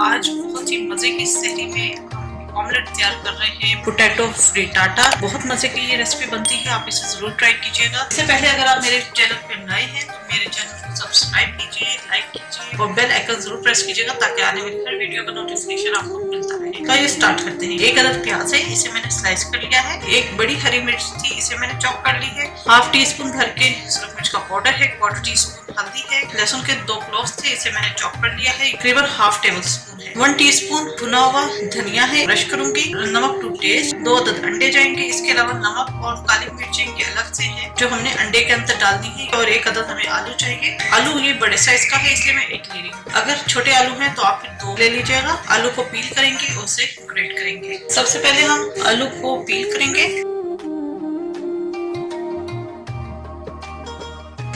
आज बहुत ही मजे की सहरी में ऑमलेट तैयार कर रहे हैं पोटैटो फ्रिटाटा। बहुत मजे की ये रेसिपी बनती है, आप इसे जरूर ट्राई कीजिएगा। इससे पहले अगर आप मेरे चैनल पर नए हैं तो मेरे चैनल को सब्सक्राइब कीजिए, लाइक कीजिए और बेल आइकन जरूर प्रेस कीजिएगा ताकि आने वाली हर वीडियो का नोटिफिकेशन आपको मिलता रहे। तो स्टार्ट करते हैं। एक अदद प्याज है, इसे मैंने स्लाइस कर लिया है। एक बड़ी हरी मिर्च थी, इसे मैंने चॉप कर ली है। हाफ टी स्पून भर के सूरज मिर्च का पाउडर है। क्वार्टर टी स्पून हल्दी है। लहसुन के 2 क्लोव्स थे, इसे मैंने चॉप कर लिया है। करीबन हाफ टेबल स्पून है। 1 टीस्पून भुना हुआ धनिया है, ब्रश करूंगी। नमक टू टेस्ट। 2 अदद अंडे जाएंगे। इसके अलावा नमक और काली मिर्चें ये अलग से हैं जो हमने अंडे के अंदर डालनी है। और 1 अदद हमें आलू चाहिए। आलू ये बड़े साइज का है इसलिए मैं 1 ले रही हूँ। अगर छोटे आलू हैं तो आप फिर 2 ले लीजिएगा। आलू को पील करेंगे और उसे ग्रेट करेंगे। सबसे पहले हम आलू को पील करेंगे।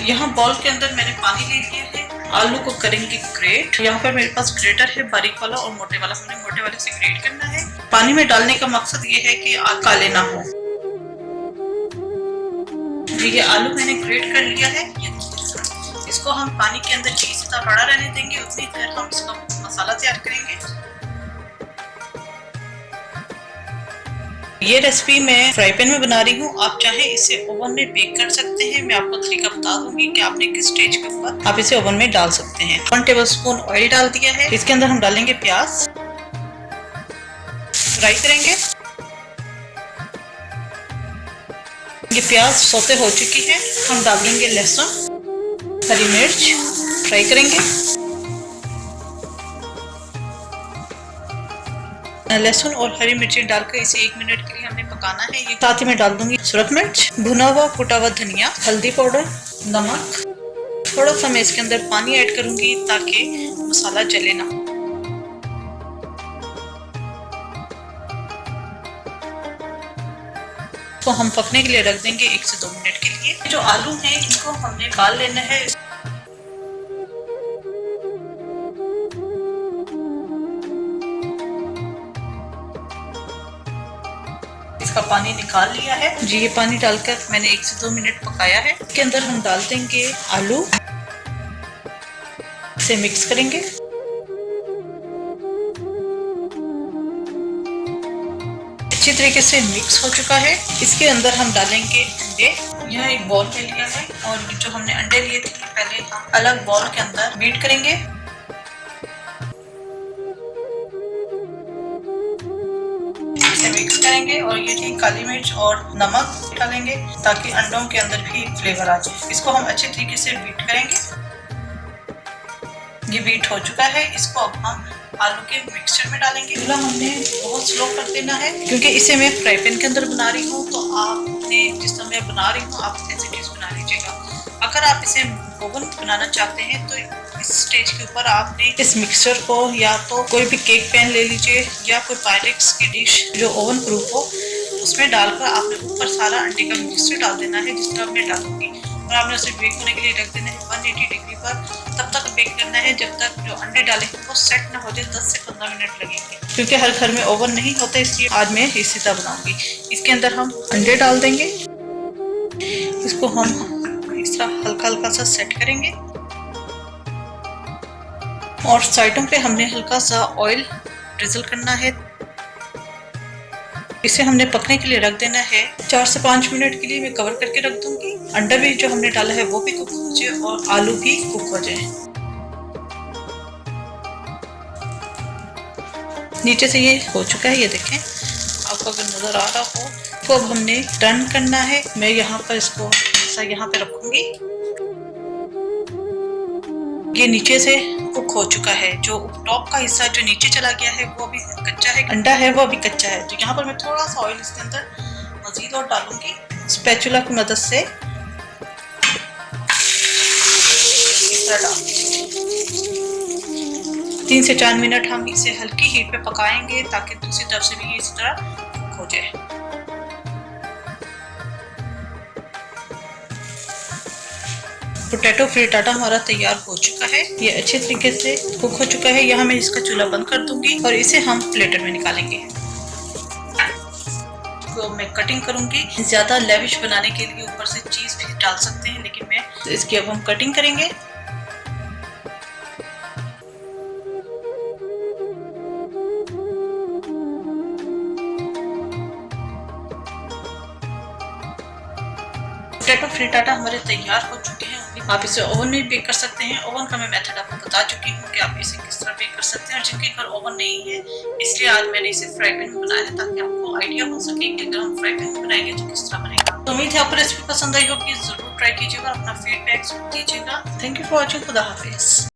यहाँ बाउल के अंदर मैंने पानी ले लिया है। आलू को करेंगे ग्रेट। यहाँ पर मेरे पास ग्रेटर है, बारीक वाला और मोटे वाला। हमने मोटे वाले से ग्रेट करना है। पानी में डालने का मकसद ये है कि काले ना हो। ये आलू मैंने ग्रेट कर लिया है। इसको हम पानी के अंदर जितना बड़ा रहने देंगे उतनी देर हम इसका मसाला तैयार करेंगे। ये रेसिपी मैं फ्राई पैन में बना रही हूँ, आप चाहे इसे ओवन में बेक कर सकते हैं। मैं आपको तरीका बता दूंगी कि आपने किस स्टेज के ऊपर आप इसे ओवन में डाल सकते हैं। 1 टेबलस्पून ऑयल डाल दिया है। इसके अंदर हम डालेंगे प्याज, फ्राई करेंगे। ये प्याज सौते हो चुकी है। हम डाल देंगे लहसुन, हरी मिर्च, फ्राई करेंगे। लहसुन और हरी मिर्ची डालकर इसे 1 मिनट के लिए हमें पकाना है। ये साथ ही मैं डाल दूंगी सूरज मिर्च, भुना हुआ कुटा हुआ धनिया, हल्दी पाउडर, नमक। थोड़ा सा मैं इसके अंदर पानी ऐड करूंगी ताकि मसाला जले ना। तो हम पकने के लिए रख देंगे 1 से 2 मिनट के लिए। जो आलू हैं इनको हमने निकाल लेना है। इसका पानी निकाल लिया है जी। ये पानी डालकर मैंने 1 से 2 मिनट पकाया है। इसके अंदर हम डाल देंगे आलू, इसे मिक्स करेंगे। अच्छी तरीके से मिक्स हो चुका है। इसके अंदर हम डालेंगे अंडे। यह एक बॉल ले लिया है और जो हमने अंडे लिए थे पहले हम अलग बॉल के अंदर बीट करेंगे। मिक्स करेंगे और ये ठीक काली मिर्च और नमक डालेंगे ताकि अंडों के अंदर भी फ्लेवर आ जाए। इसको हम अच्छे तरीके से बीट करेंगे। ये बीट हो चुका है। इसको अब हम आलू के मिक्सचर में डालेंगे। चूल्हा हमने बहुत स्लो कर देना है क्योंकि इसे मैं फ्राई पैन के अंदर बना रही हूँ। तो आपने जिस समय बना रही हूँ आप ऐसे चीज बना लीजिएगा। अगर आप इसे ओवन बनाना चाहते हैं तो इस स्टेज के ऊपर आपने इस मिक्सचर को या तो कोई भी केक पैन ले लीजिए या कोई पायरेक्स की डिश जो ओवन प्रूफ हो उसमें डालकर आपने ऊपर सारा अंडे का मिक्सचर डाल देना है जिस तरह मैं डालूंगी। और आपने उसे बेक होने के लिए रख देना है 180 डिग्री पर। तब तक बेक करना है जब तक जो अंडे डालेंगे वो सेट ना हो जाए। 10 से 15 मिनट लगेंगे क्योंकि हर घर में ओवन नहीं होता, इसलिए आज मैं इसी तरह बनाऊंगी। इसके अंदर हम अंडे डाल देंगे। इसको हम इस तरह हल्का हल्का सा सेट करेंगे और साइडों पे हमने हल्का सा ऑयल ड्रिजल करना है। इसे हमने पकने के लिए रख देना है। 4 से 5 मिनट के लिए मैं कवर करके रख दूंगी। अंडा भी जो हमने डाला है वो भी कुक हो जाए और आलू भी कुक हो जाए। नीचे से ये हो चुका है, ये देखें आपको अगर नजर आ रहा हो। तो अब हमने टर्न करना है। मैं यहाँ पर इसको यहाँ पे रखूंगी। ये नीचे से कुक हो चुका है। जो टॉप का हिस्सा जो नीचे चला गया है वो अभी कच्चा है। अंडा है वो अभी कच्चा है। तो यहाँ पर मैं थोड़ा सा ऑयल इसके अंदर मजीद और डालूंगी स्पैचुला की मदद से। 3 से 4 मिनट हम इसे हल्की हीट पे पकाएंगे ताकि दूसरी तरफ से भी इसी तरह कुक हो जाए। पोटैटो फ्रिटाटा हमारा तैयार हो चुका है। ये अच्छे तरीके से कुक हो चुका है। यहाँ मैं इसका चूल्हा बंद कर दूंगी और इसे हम प्लेटर में निकालेंगे। तो मैं कटिंग करूंगी। ज्यादा लेविश बनाने के लिए ऊपर से चीज भी डाल सकते हैं, लेकिन मैं इसकी अब हम कटिंग करेंगे। पोटैटो फ्रिटाटा हमारे तैयार हो चुके हैं। आप इसे ओवन में बेक कर सकते हैं। ओवन का मैं मेथड आपको बता चुकी हूँ कि आप इसे किस तरह बेक कर सकते हैं। और जिनके घर ओवन नहीं है, इसलिए आज मैंने इसे फ्राई पैन में बनाया है ताकि आपको आइडिया हो सके कि अगर हम फ्राई पैन में बनाएंगे तो किस तरह बनेगा। तो उम्मीद है आपको रेसिपी पसंद आई होगी। जरूर ट्राई कीजिएगा, अपना फीडबैक दीजिएगा। Thank you for watching. खुदा हाफिज।